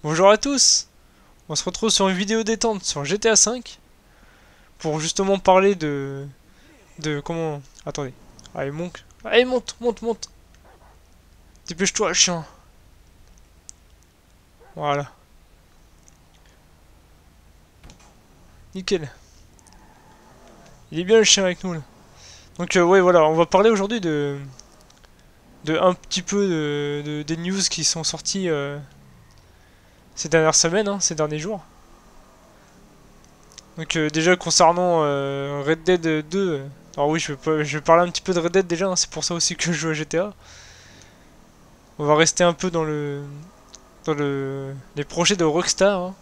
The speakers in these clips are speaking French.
Bonjour à tous. On se retrouve sur une vidéo détente sur GTA V pour justement parler de comment... Attendez. Allez, monte. Allez, monte, monte, monte. Dépêche-toi, chien. Voilà. Nickel. Il est bien le chien avec nous là. Donc ouais, voilà, on va parler aujourd'hui de un petit peu des news qui sont sorties ces dernières semaines, hein, ces derniers jours. Donc déjà concernant Red Dead 2, alors oui, je vais parler un petit peu de Red Dead déjà, hein, c'est pour ça aussi que je joue à GTA. On va rester un peu dans les projets de Rockstar, hein.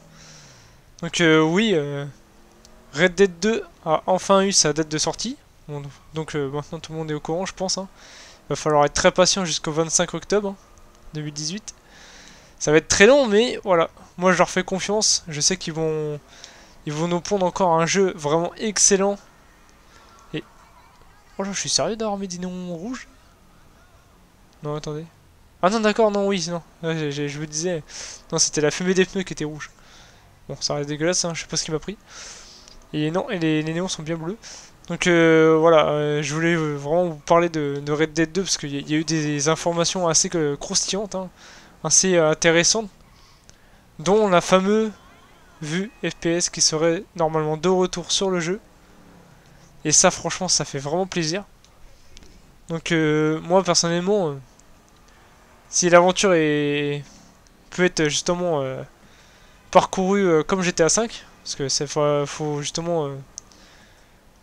Donc oui, Red Dead 2 a enfin eu sa date de sortie. Bon, donc maintenant tout le monde est au courant, je pense, hein. Il va falloir être très patient jusqu'au 25 octobre hein, 2018. Ça va être très long, mais voilà. Moi, je leur fais confiance. Je sais qu'ils vont nous pondre encore un jeu vraiment excellent. Et oh là, je suis sérieux d'avoir mis des noms rouges? Non, attendez. Ah non, d'accord, non, oui, non. Ouais, je me disais, non, c'était la fumée des pneus qui était rouge. Bon, ça reste dégueulasse, hein, je sais pas ce qui m'a pris. Et non, et les néons sont bien bleus. Donc voilà, je voulais vraiment vous parler de Red Dead 2 parce qu'il y a eu des informations assez croustillantes, hein, assez intéressantes, dont la fameuse vue FPS qui serait normalement de retour sur le jeu. Et ça, franchement, ça fait vraiment plaisir. Donc moi, personnellement, si l'aventure peut être justement parcourue comme GTA 5, parce que faut justement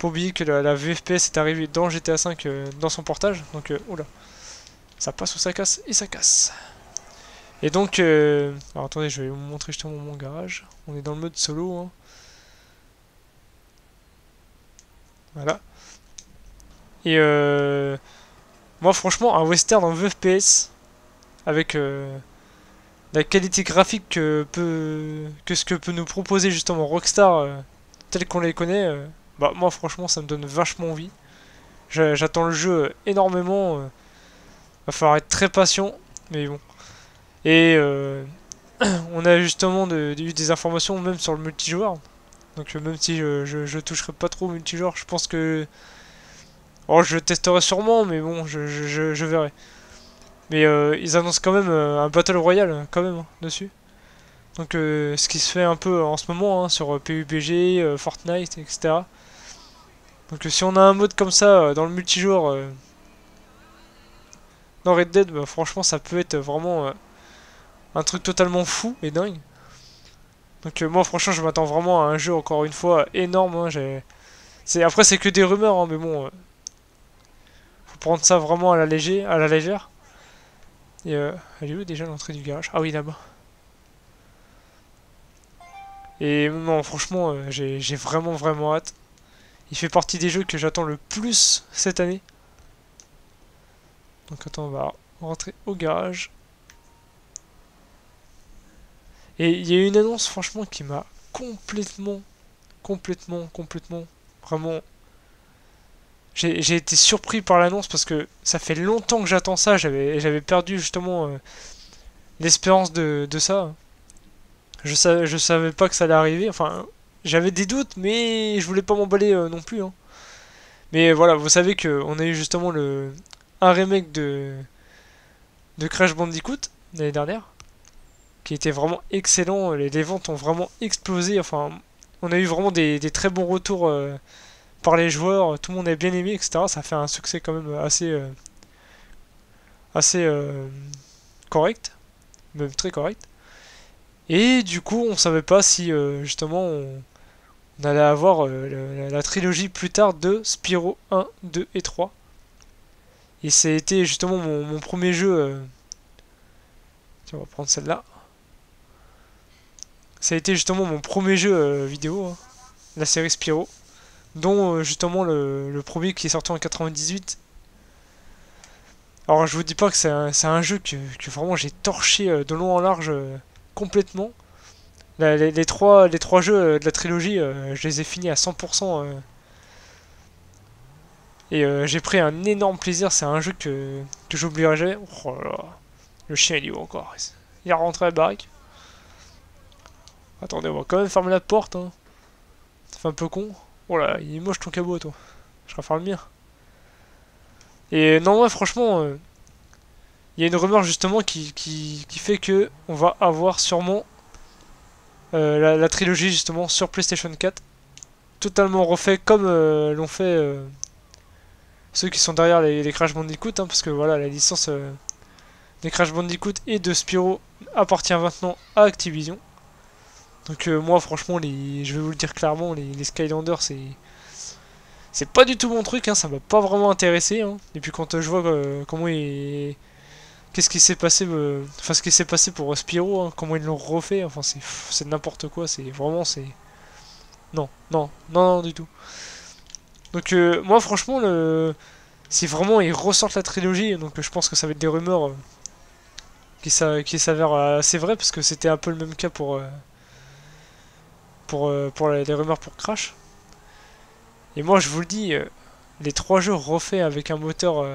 pas oublier que la VFPS est arrivée dans GTA V dans son portage, donc oula, ça passe ou ça casse, et ça casse. Et donc, alors attendez, je vais vous montrer justement mon garage. On est dans le mode solo, hein. Voilà. Et moi franchement, un western en VFPS, avec la qualité graphique que ce que peut nous proposer justement Rockstar, tel qu'on les connaît, bah moi franchement ça me donne vachement envie. J'attends le jeu énormément. Va falloir être très patient, mais bon. Et on a justement eu des informations même sur le multijoueur. Donc même si je toucherai pas trop au multijoueur, je pense que... Oh, je le testerai sûrement, mais bon, je verrai. Mais ils annoncent quand même un Battle Royale, quand même, hein, dessus. Donc ce qui se fait un peu en ce moment hein, sur PUBG, Fortnite, etc. Donc si on a un mode comme ça dans le multijoueur, dans Red Dead, bah, franchement ça peut être vraiment un truc totalement fou et dingue. Donc moi franchement je m'attends vraiment à un jeu encore une fois énorme, hein, après c'est que des rumeurs hein, mais bon faut prendre ça vraiment à la légère. Et elle est où déjà l'entrée du garage? Ah oui là-bas. Et non franchement j'ai vraiment vraiment hâte. Il fait partie des jeux que j'attends le plus cette année. Donc attends on va rentrer au garage. Et il y a eu une annonce franchement qui m'a complètement vraiment j'ai été surpris par l'annonce parce que ça fait longtemps que j'attends ça. J'avais perdu justement l'espérance de ça. Je savais pas que ça allait arriver. Enfin, j'avais des doutes, mais je voulais pas m'emballer non plus, hein. Mais voilà, vous savez que on a eu justement un remake de Crash Bandicoot l'année dernière, qui était vraiment excellent. Les ventes ont vraiment explosé. Enfin, on a eu vraiment des très bons retours par les joueurs. Tout le monde a bien aimé, etc. Ça a fait un succès quand même assez correct, même très correct. Et du coup, on savait pas si justement on allait avoir la trilogie plus tard de Spyro 1, 2 et 3. Et ça a été justement mon premier jeu. Tiens, on va prendre celle-là. Ça a été justement mon premier jeu vidéo, hein, la série Spyro, dont justement le premier qui est sorti en 98. Alors je vous dis pas que c'est un jeu que vraiment j'ai torché de long en large complètement. Les trois jeux de la trilogie, je les ai finis à 100%. Et j'ai pris un énorme plaisir. C'est un jeu que j'oublierai jamais. Oh là là. Le chien il est où encore? Il est rentré à la baraque. Attendez, on va quand même fermer la porte, hein. Ça fait un peu con. Oh là, il est moche ton cabot, toi. Je vais faire le mien. Et non, ouais, franchement, il y a une rumeur justement qui fait que on va avoir sûrement la trilogie justement sur PlayStation 4. Totalement refait comme l'ont fait ceux qui sont derrière les Crash Bandicoot, hein, parce que voilà, la licence des Crash Bandicoot et de Spyro appartient maintenant à Activision. Donc moi franchement, je vais vous le dire clairement, les Skylanders c'est pas du tout mon truc, hein, ça m'a pas vraiment intéressé. Hein. Et puis quand je vois comment il... Qu'est-ce qui s'est passé, enfin ce qui s'est passé pour Spyro, hein, comment ils l'ont refait, enfin c'est n'importe quoi, c'est vraiment c'est... Non, non, non, non du tout. Donc moi franchement, si vraiment ils ressortent la trilogie, donc je pense que ça va être des rumeurs qui s'avèrent assez vraies, parce que c'était un peu le même cas pour les rumeurs pour Crash. Et moi je vous le dis, les trois jeux refaits avec un moteur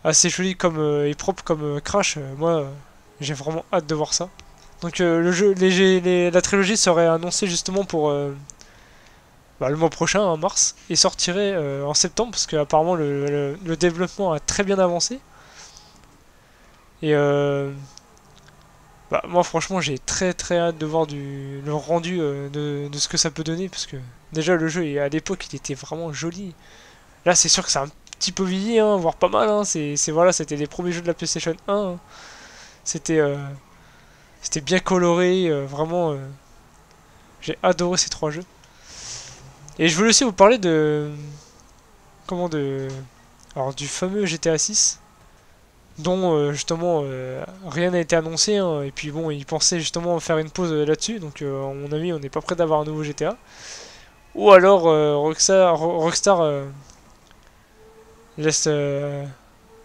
assez joli comme, et propre comme Crash, moi j'ai vraiment hâte de voir ça. Donc le jeu, la trilogie serait annoncée justement pour le mois prochain, en mars, et sortirait en septembre, parce qu'apparemment le développement a très bien avancé. Et moi franchement j'ai très très hâte de voir le rendu de ce que ça peut donner, parce que déjà le jeu à l'époque il était vraiment joli. Là c'est sûr que c'est un petit peu vieilli, hein, voire pas mal, hein. Voilà, c'était les premiers jeux de la PlayStation 1, hein. C'était c'était bien coloré, vraiment j'ai adoré ces trois jeux. Et je voulais aussi vous parler de comment de alors du fameux GTA 6 dont justement rien n'a été annoncé, hein. Et puis bon, ils pensaient justement faire une pause là-dessus, donc à mon avis on n'est pas prêt d'avoir un nouveau GTA. Ou alors Rockstar laisse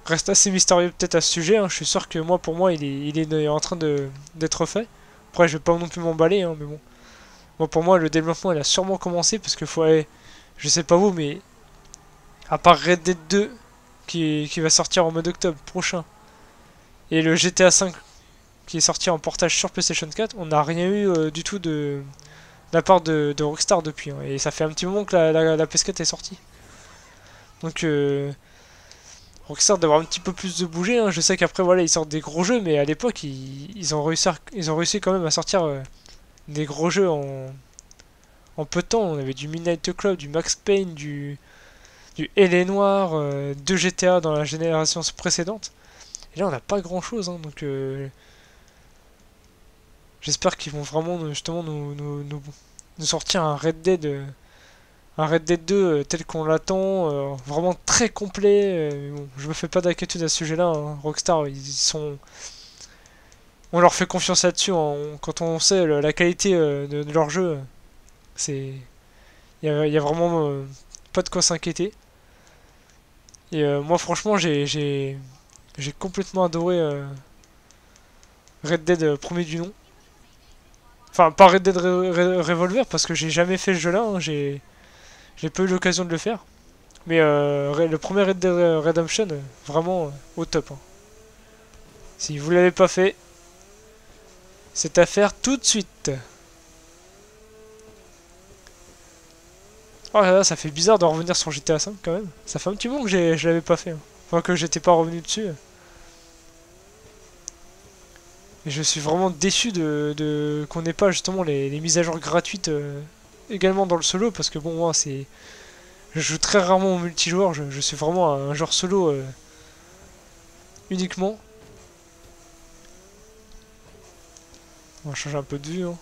reste assez mystérieux peut-être à ce sujet, hein. Je suis sûr que pour moi il est en train d'être fait. Après je vais pas non plus m'emballer, hein, mais bon. Moi pour moi le développement il a sûrement commencé, parce que je sais pas vous, mais à part Red Dead 2 qui va sortir en mode octobre prochain, et le GTA 5 qui est sorti en portage sur PlayStation 4, on n'a rien eu du tout de la part de Rockstar depuis, hein. Et ça fait un petit moment que la PS4 est sortie. Donc Rockstar d'avoir un petit peu plus de bouger, hein. Je sais qu'après voilà ils sortent des gros jeux, mais à l'époque ils ont réussi quand même à sortir des gros jeux en peu de temps. On avait du Midnight Club, du Max Payne, du L.A. Noire, 2 GTA dans la génération précédente. Et là on n'a pas grand chose, hein, donc j'espère qu'ils vont vraiment justement nous sortir un Red Dead 2 tel qu'on l'attend, vraiment très complet. Bon, je me fais pas d'inquiétude à ce sujet-là, hein. Rockstar, on leur fait confiance là-dessus, hein. Quand on sait la qualité de leur jeu, c'est, y a vraiment pas de quoi s'inquiéter. Et moi, franchement, j'ai complètement adoré Red Dead premier du nom. Enfin, pas Red Dead Revolver, parce que j'ai jamais fait le jeu là, hein. J'ai pas eu l'occasion de le faire. Mais le premier Red Dead Redemption, vraiment au top, hein. Si vous l'avez pas fait, c'est à faire tout de suite. Oh là là, ça fait bizarre de revenir sur GTA 5 quand même. Ça fait un petit moment que je l'avais pas fait, hein. Enfin, que j'étais pas revenu dessus. Et je suis vraiment déçu qu'on n'ait pas justement les mises à jour gratuites également dans le solo, parce que bon, moi c'est. Je joue très rarement au multijoueur, je suis vraiment un joueur solo uniquement. On va changer un peu de vue, hein.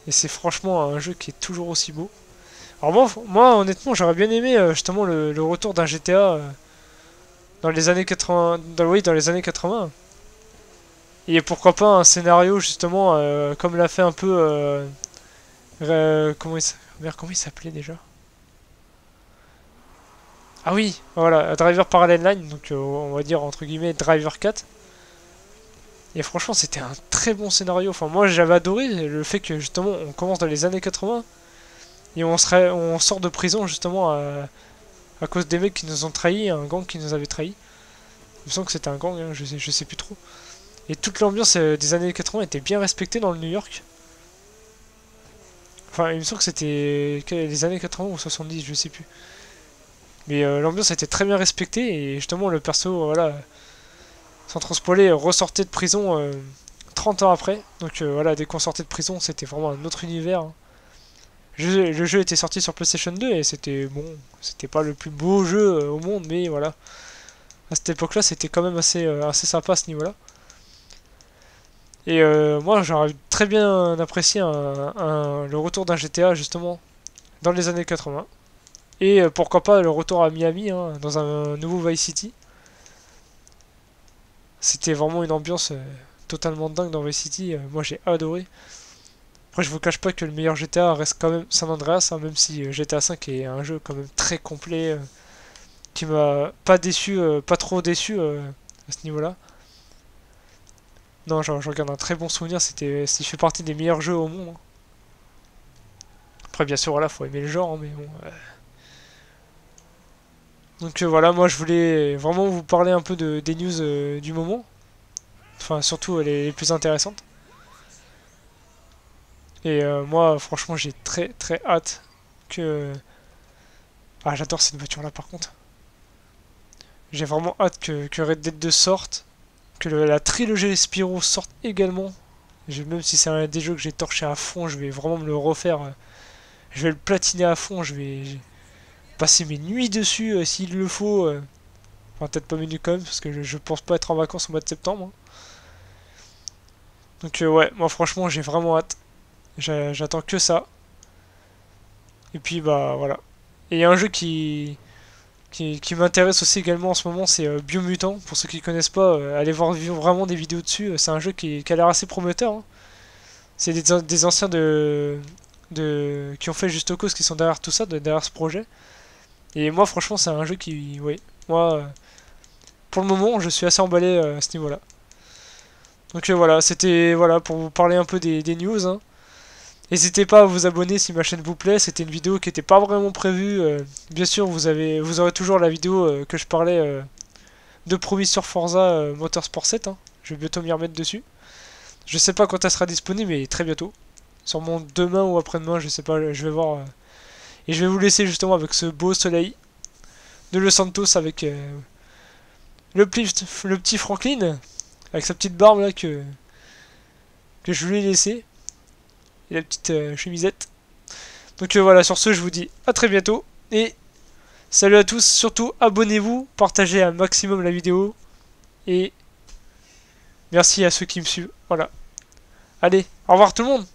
Et c'est franchement un jeu qui est toujours aussi beau. Alors moi honnêtement, j'aurais bien aimé justement le retour d'un GTA dans les années 80. Oui, dans les années 80. Et pourquoi pas un scénario justement comme l'a fait un peu. Comment il s'appelait déjà? Ah oui, voilà, Driver Parallel Line, donc on va dire entre guillemets Driver 4. Et franchement, c'était un très bon scénario. Enfin, moi j'avais adoré le fait que justement on commence dans les années 80 et on sort de prison justement à cause des mecs qui nous ont trahis, un gang qui nous avait trahis. Il me semble que c'était un gang, hein, je sais plus trop. Et toute l'ambiance des années 80 était bien respectée dans le New York. Enfin, il me semble que c'était les années 80 ou 70, je sais plus. Mais l'ambiance était très bien respectée et justement le perso, voilà, sans trop spoiler, ressortait de prison 30 ans après. Donc voilà, dès qu'on sortait de prison, c'était vraiment un autre univers, hein. Le jeu était sorti sur PlayStation 2 et c'était bon, c'était pas le plus beau jeu au monde, mais voilà. À cette époque-là, c'était quand même assez sympa à ce niveau-là. Et moi, j'aurais très bien apprécié le retour d'un GTA justement dans les années 80. Et pourquoi pas le retour à Miami, hein, dans un nouveau Vice City. C'était vraiment une ambiance totalement dingue dans Vice City. Moi, j'ai adoré. Après, je vous cache pas que le meilleur GTA reste quand même San Andreas, hein, même si GTA V est un jeu quand même très complet, qui m'a pas déçu, pas trop déçu à ce niveau-là. Non, j'en garde un très bon souvenir. Si je fais partie des meilleurs jeux au monde, hein. Après, bien sûr, voilà, faut aimer le genre, hein, mais bon. Donc voilà, moi je voulais vraiment vous parler un peu des news du moment. Enfin, surtout les plus intéressantes. Et moi, franchement, j'ai très très hâte que. Ah, j'adore cette voiture-là par contre. J'ai vraiment hâte que Red Dead 2 sorte. Que la trilogie Spyro sorte également. Même si c'est un des jeux que j'ai torché à fond, je vais vraiment me le refaire. Je vais le platiner à fond. Je vais passer mes nuits dessus s'il le faut. Enfin, peut-être pas mes nuits quand même, parce que je pense pas être en vacances au mois de septembre, hein. Donc ouais, moi franchement, j'ai vraiment hâte. J'attends que ça. Et puis bah voilà. Et il y a un jeu qui m'intéresse aussi également en ce moment, c'est Biomutant. Pour ceux qui connaissent pas, allez voir vraiment des vidéos dessus. C'est un jeu qui a l'air assez prometteur, hein. C'est des anciens qui ont fait Just Cause qui sont derrière tout ça, derrière ce projet. Et moi franchement c'est un jeu qui... Oui, moi pour le moment je suis assez emballé à ce niveau-là. Donc voilà, c'était voilà pour vous parler un peu des news, hein. N'hésitez pas à vous abonner si ma chaîne vous plaît. C'était une vidéo qui n'était pas vraiment prévue. Bien sûr, vous aurez toujours la vidéo que je parlais de promis sur Forza Motorsport 7, hein. Je vais bientôt m'y remettre dessus. Je sais pas quand elle sera disponible, mais très bientôt. Sûrement demain ou après-demain, je sais pas, je vais voir. Et je vais vous laisser justement avec ce beau soleil de Los Santos avec le petit Franklin, avec sa petite barbe là que je lui ai laissé. Et la petite chemisette. Donc voilà, sur ce, je vous dis à très bientôt. Et salut à tous. Surtout, abonnez-vous, partagez un maximum la vidéo. Et merci à ceux qui me suivent. Voilà. Allez, au revoir tout le monde.